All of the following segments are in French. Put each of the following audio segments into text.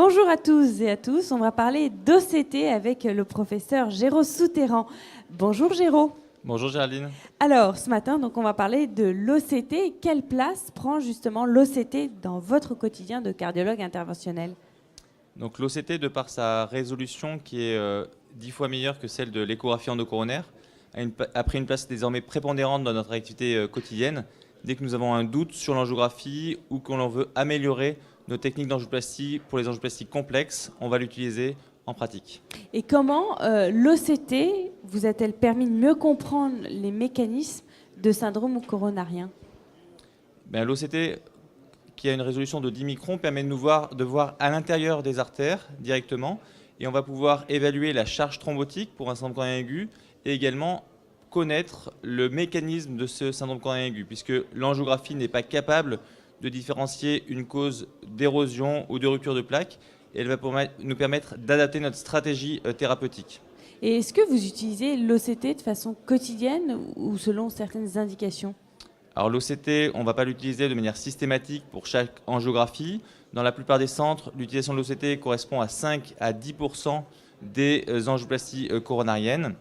Bonjour à tous et à tous. On va parler d'OCT avec le professeur Géraud Souterran. Bonjour Géraud. Bonjour Géraldine. Alors, ce matin, donc, on va parler de l'OCT. Quelle place prend justement l'OCT dans votre quotidien de cardiologue interventionnel? Donc l'OCT, de par sa résolution qui est 10 fois meilleure que celle de l'échographie endocoronaire, a pris une place désormais prépondérante dans notre activité quotidienne. Dès que nous avons un doute sur l'angiographie ou qu'on veut améliorer nos techniques d'angioplastie pour les angioplasties complexes, on va l'utiliser en pratique. Et comment l'OCT vous a-t-elle permis de mieux comprendre les mécanismes de syndrome coronarien? L'OCT, qui a une résolution de 10 microns, permet de voir à l'intérieur des artères directement, et on va pouvoir évaluer la charge thrombotique pour un syndrome coronarien aigu et également connaître le mécanisme de ce syndrome coronarien aigu, puisque l'angiographie n'est pas capable de différencier une cause d'érosion ou de rupture de plaque, et elle va nous permettre d'adapter notre stratégie thérapeutique. Et est-ce que vous utilisez l'OCT de façon quotidienne ou selon certaines indications? Alors l'OCT, on ne va pas l'utiliser de manière systématique pour chaque angiographie. Dans la plupart des centres, l'utilisation de l'OCT correspond à 5 à 10% des angioplasties coronariennes.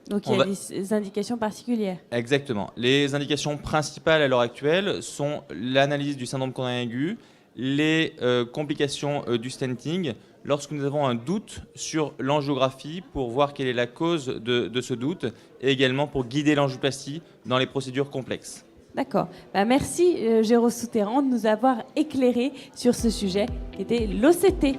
Donc il y a des indications particulières. Exactement. Les indications principales à l'heure actuelle sont l'analyse du syndrome coronarien aigu, les complications du stenting, lorsque nous avons un doute sur l'angiographie pour voir quelle est la cause de ce doute, et également pour guider l'angioplastie dans les procédures complexes. D'accord. Merci Géraud Souterran de nous avoir éclairé sur ce sujet qui était l'OCT.